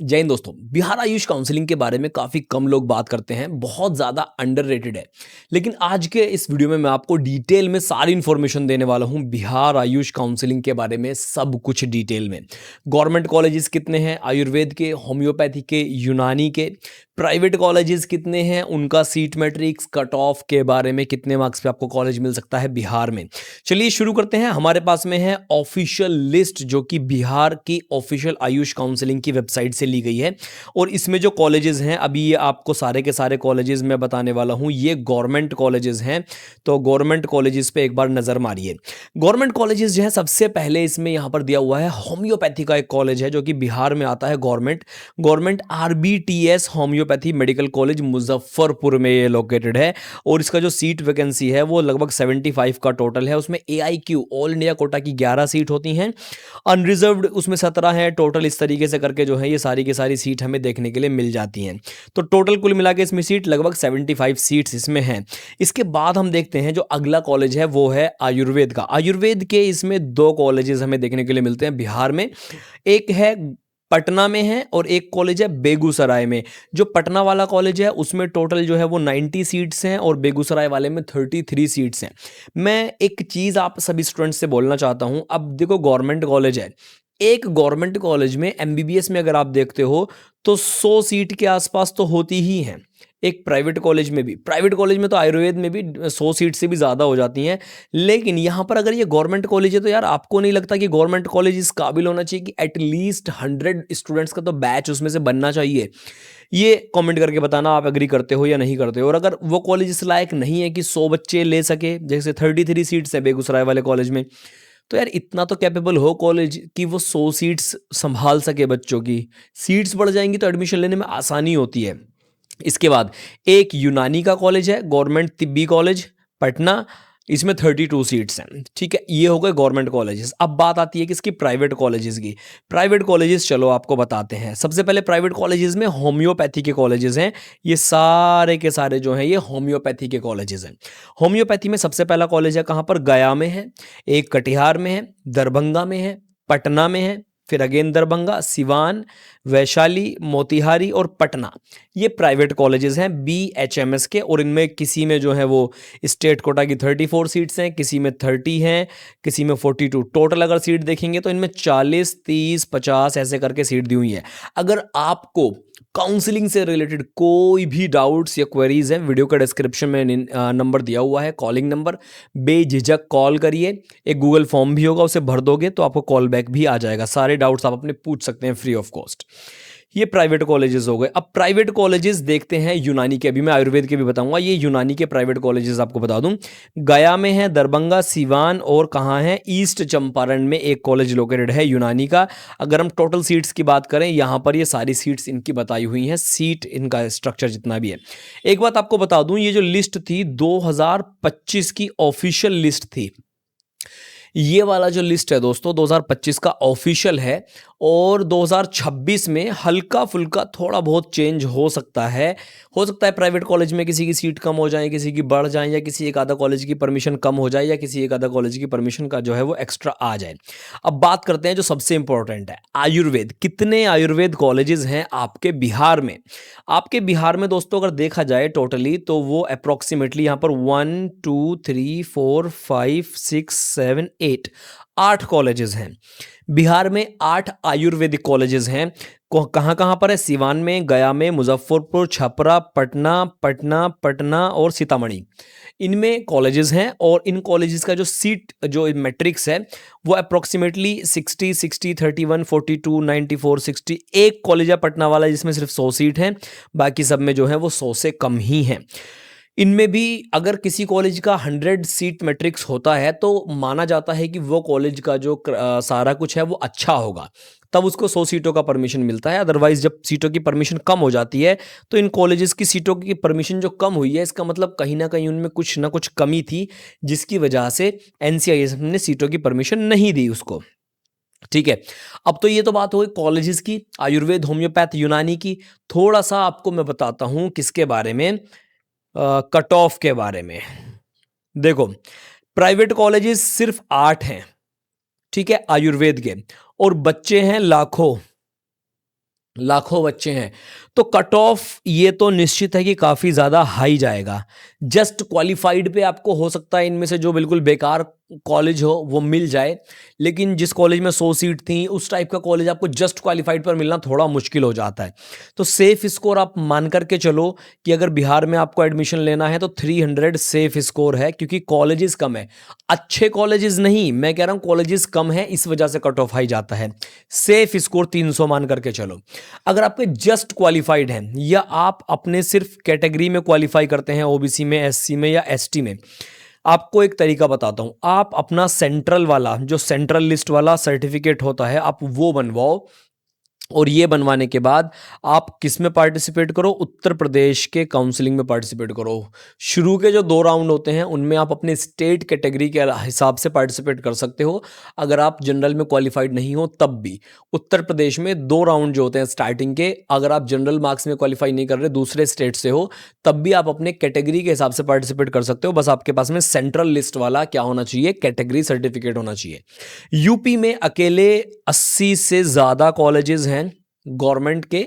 जय हिंद दोस्तों। बिहार आयुष काउंसलिंग के बारे में काफ़ी कम लोग बात करते हैं, बहुत ज़्यादा अंडररेटेड है। लेकिन आज के इस वीडियो में मैं आपको डिटेल में सारी इन्फॉर्मेशन देने वाला हूँ बिहार आयुष काउंसलिंग के बारे में, सब कुछ डिटेल में। गवर्नमेंट कॉलेजेस कितने हैं आयुर्वेद के, होम्योपैथी के, यूनानी के, प्राइवेट कॉलेजेस कितने हैं, उनका सीट मैट्रिक्स, कट ऑफ के बारे में, कितने मार्क्स पे आपको कॉलेज मिल सकता है बिहार में। चलिए शुरू करते हैं। हमारे पास में है ऑफिशियल लिस्ट जो कि बिहार की ऑफिशियल आयुष काउंसलिंग की वेबसाइट से ली गई है। और इसमें जो कॉलेजेस हैं, अभी ये आपको सारे के सारे कॉलेजेस मैं बताने वाला हूँ, ये गवर्नमेंट कॉलेजेस हैं। तो गवर्नमेंट कॉलेजेस पे एक बार नज़र मारिए। गवर्नमेंट कॉलेजेस जो है, सबसे पहले इसमें यहाँ पर दिया हुआ है होम्योपैथी का एक कॉलेज है जो कि बिहार में आता है। Government government RBTS homeopathy medical college Muzaffarpur में ये लोकेटेड है। और इसका जो सीट वैकेंसी है वो लगभग 75 का टोटल है। उसमें AIQ ऑल इंडिया कोटा की 11 सीट होती हैं, अनरिजर्व्ड उसमें 17 है। टोटल इस तरीके से करके जो है ये सारी की सारी सीट हमें देखने के लिए मिल जाती हैं। तो टोटल कुल मिला के इसमें सीट लगभग 75 सीट्स इसमें हैं। इसके बाद हम देखते हैं जो अगला कॉलेज है वो है आयुर्वेद का। आयुर्वेद के इसमें दो कॉलेजेस हमें देखने के लिए मिलते हैं बिहार में। एक है पटना में है और एक कॉलेज है बेगूसराय में। जो पटना वाला कॉलेज है उसमें टोटल जो है वो 90 सीट्स हैं और बेगूसराय वाले में 33 सीट्स हैं। मैं एक चीज़ आप सभी स्टूडेंट्स से बोलना चाहता हूं। अब देखो, गवर्नमेंट कॉलेज है, एक गवर्नमेंट कॉलेज में MBBS में अगर आप देखते हो तो 100 सीट के आसपास तो होती ही हैं। एक प्राइवेट कॉलेज में भी, प्राइवेट कॉलेज में तो आयुर्वेद में भी 100 सीट से भी ज़्यादा हो जाती हैं। लेकिन यहाँ पर अगर ये गवर्नमेंट कॉलेज है तो यार आपको नहीं लगता कि गवर्नमेंट कॉलेज इस काबिल होना चाहिए कि एटलीस्ट 100 स्टूडेंट्स का तो बैच उसमें से बनना चाहिए? ये कमेंट करके बताना आप एग्री करते हो या नहीं करते हो। और अगर वो कॉलेज इस लायक नहीं है कि 100 बच्चे ले सके, जैसे 33 सीट्स है बेगूसराय वाले कॉलेज में, तो यार इतना तो कैपेबल हो कॉलेज कि वो 100 सीट्स संभाल सके बच्चों की। सीट्स बढ़ जाएंगी तो एडमिशन लेने में आसानी होती है। इसके बाद एक यूनानी का कॉलेज है, गवर्नमेंट तिब्बी कॉलेज पटना, इसमें 32 सीट्स हैं। ठीक है, ये हो गए गवर्नमेंट कॉलेजेस। अब बात आती है कि इसकी प्राइवेट कॉलेजेस की। प्राइवेट कॉलेजेस चलो आपको बताते हैं। सबसे पहले प्राइवेट कॉलेजेस में होम्योपैथी के कॉलेजेस हैं। ये सारे के सारे जो हैं ये होम्योपैथी के कॉलेजेस हैं। होम्योपैथी में सबसे पहला कॉलेज है कहाँ पर? गया में है, एक कटिहार में है, दरभंगा में है, पटना में है, फिर अगेन दरभंगा, सिवान, वैशाली, मोतिहारी और पटना। ये प्राइवेट कॉलेजेस हैं BHMS के। और इनमें किसी में जो है वो स्टेट कोटा की 34 सीट्स हैं, किसी में 30 हैं, किसी में 42। टोटल अगर सीट देखेंगे तो इनमें 40, 30, 50 ऐसे करके सीट दी हुई है। अगर आपको काउंसलिंग से रिलेटेड कोई भी डाउट्स या क्वेरीज हैं, वीडियो का डिस्क्रिप्शन में नंबर दिया हुआ है, कॉलिंग नंबर, बेझिझक कॉल करिए। एक गूगल फॉर्म भी होगा, उसे भर दोगे तो आपको कॉल बैक भी आ जाएगा। सारे डाउट्स आप अपने पूछ सकते हैं फ्री ऑफ कॉस्ट। ये प्राइवेट कॉलेजेस हो गए। अब प्राइवेट कॉलेजेस देखते हैं यूनानी के। अभी मैं आयुर्वेद के भी बताऊंगा। ये यूनानी के प्राइवेट कॉलेजेस आपको बता दूं, गया में है, दरभंगा, सिवान और कहाँ है, ईस्ट चंपारण में एक कॉलेज लोकेटेड है यूनानी का। अगर हम टोटल सीट्स की बात करें, यहाँ पर ये सारी सीट्स इनकी बताई हुई हैं, सीट इनका स्ट्रक्चर जितना भी है। एक बात आपको बता दूं, ये जो लिस्ट थी 2025 की ऑफिशियल लिस्ट थी। ये वाला जो लिस्ट है दोस्तों 2025 का ऑफिशियल है। और 2026 में हल्का फुल्का थोड़ा बहुत चेंज हो सकता है। प्राइवेट कॉलेज में किसी की सीट कम हो जाए, किसी की बढ़ जाए, या किसी एक आधा कॉलेज की परमिशन कम हो जाए, या किसी एक आधा कॉलेज की परमिशन का जो है वो एक्स्ट्रा आ जाए। अब बात करते हैं जो सबसे इंपॉर्टेंट है, आयुर्वेद। कितने आयुर्वेद कॉलेजेस हैं आपके बिहार में? आपके बिहार में दोस्तों अगर देखा जाए टोटली तो वो अप्रोक्सीमेटली यहाँ पर 1 2 3 4 5 6 7 8 8 कॉलेजेस हैं बिहार में। 8 आयुर्वेदिक कॉलेजेस हैं। कहाँ कहाँ पर है? सिवान में, गया में, मुजफ्फरपुर, छपरा, पटना पटना पटना और सीतामढ़ी। इनमें कॉलेजेस हैं। और इन कॉलेजेस का जो सीट जो मैट्रिक्स है वो अप्रोक्सीमेटली 60 60 31 42 94 60। एक कॉलेज है पटना वाला जिसमें सिर्फ 100 सीट हैं, बाकी सब में जो है वो 100 से कम ही हैं। इनमें भी अगर किसी कॉलेज का 100 सीट मैट्रिक्स होता है तो माना जाता है कि वो कॉलेज का जो सारा कुछ है वो अच्छा होगा, तब उसको 100 सीटों का परमिशन मिलता है। अदरवाइज जब सीटों की परमिशन कम हो जाती है तो इन कॉलेजेस की सीटों की परमिशन जो कम हुई है, इसका मतलब कहीं ना कहीं उनमें कुछ ना कुछ कमी थी, जिसकी वजह से NCIS ने सीटों की परमिशन नहीं दी उसको। ठीक है, अब तो ये तो बात हो गई कॉलेजेस की, आयुर्वेद, होम्योपैथ, यूनानी की। थोड़ा सा आपको मैं बताता हूँ किसके बारे में, कट ऑफ के बारे में। देखो, प्राइवेट कॉलेजेस सिर्फ 8 हैं, ठीक है, आयुर्वेद के, और बच्चे हैं लाखों। लाखों बच्चे हैं, तो कट ऑफ ये तो निश्चित है कि काफ़ी ज़्यादा हाई जाएगा। जस्ट क्वालिफाइड पे आपको हो सकता है इनमें से जो बिल्कुल बेकार कॉलेज हो वो मिल जाए, लेकिन जिस कॉलेज में 100 सीट थी उस टाइप का कॉलेज आपको जस्ट क्वालिफाइड पर मिलना थोड़ा मुश्किल हो जाता है। तो सेफ स्कोर आप मान करके चलो कि अगर बिहार में आपको एडमिशन लेना है तो 300 सेफ स्कोर है, क्योंकि कॉलेजेस कम है। अच्छे कॉलेजेस नहीं, मैं कह रहा हूँ कॉलेजेस कम है, इस वजह से कट ऑफ हाई जाता है। सेफ स्कोर 300 मान करके चलो। अगर आपके जस्ट क्वालिफाइड हैं या आप अपने सिर्फ कैटेगरी में क्वालिफाई करते हैं, ओबीसी में, एससी में या एसटी में, आपको एक तरीका बताता हूं। आप अपना सेंट्रल वाला, जो सेंट्रल लिस्ट वाला सर्टिफिकेट होता है, आप वो बनवाओ, और ये बनवाने के बाद आप किस में पार्टिसिपेट करो, उत्तर प्रदेश के काउंसलिंग में पार्टिसिपेट करो। शुरू के जो 2 राउंड होते हैं उनमें आप अपने स्टेट कैटेगरी के हिसाब से पार्टिसिपेट कर सकते हो। अगर आप जनरल में क्वालिफाइड नहीं हो तब भी उत्तर प्रदेश में 2 राउंड जो होते हैं स्टार्टिंग के, अगर आप जनरल मार्क्स में क्वालिफाई नहीं कर रहे, दूसरे स्टेट से हो, तब भी आप अपने कैटेगरी के हिसाब से पार्टिसिपेट कर सकते हो। बस आपके पास में सेंट्रल लिस्ट वाला क्या होना चाहिए, कैटेगरी सर्टिफिकेट होना चाहिए। यूपी में अकेले 80 से ज़्यादा कॉलेजेस हैं गवर्नमेंट के,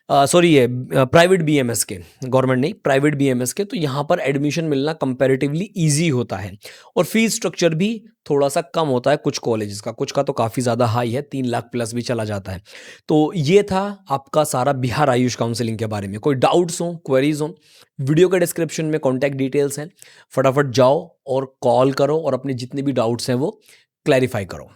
सॉरी ये प्राइवेट बीएमएस के, गवर्नमेंट नहीं प्राइवेट बीएमएस के। तो यहाँ पर एडमिशन मिलना कंपैरेटिवली इजी होता है, और फीस स्ट्रक्चर भी थोड़ा सा कम होता है कुछ कॉलेजेस का, कुछ का तो काफ़ी ज़्यादा हाई है, 3 लाख प्लस भी चला जाता है। तो ये था आपका सारा बिहार आयुष काउंसलिंग के बारे में। कोई डाउट्स हो, क्वेरीज हो, वीडियो के डिस्क्रिप्शन में कॉन्टैक्ट डिटेल्स हैं, फटाफट जाओ और कॉल करो और अपने जितने भी डाउट्स हैं वो क्लैरिफाई करो।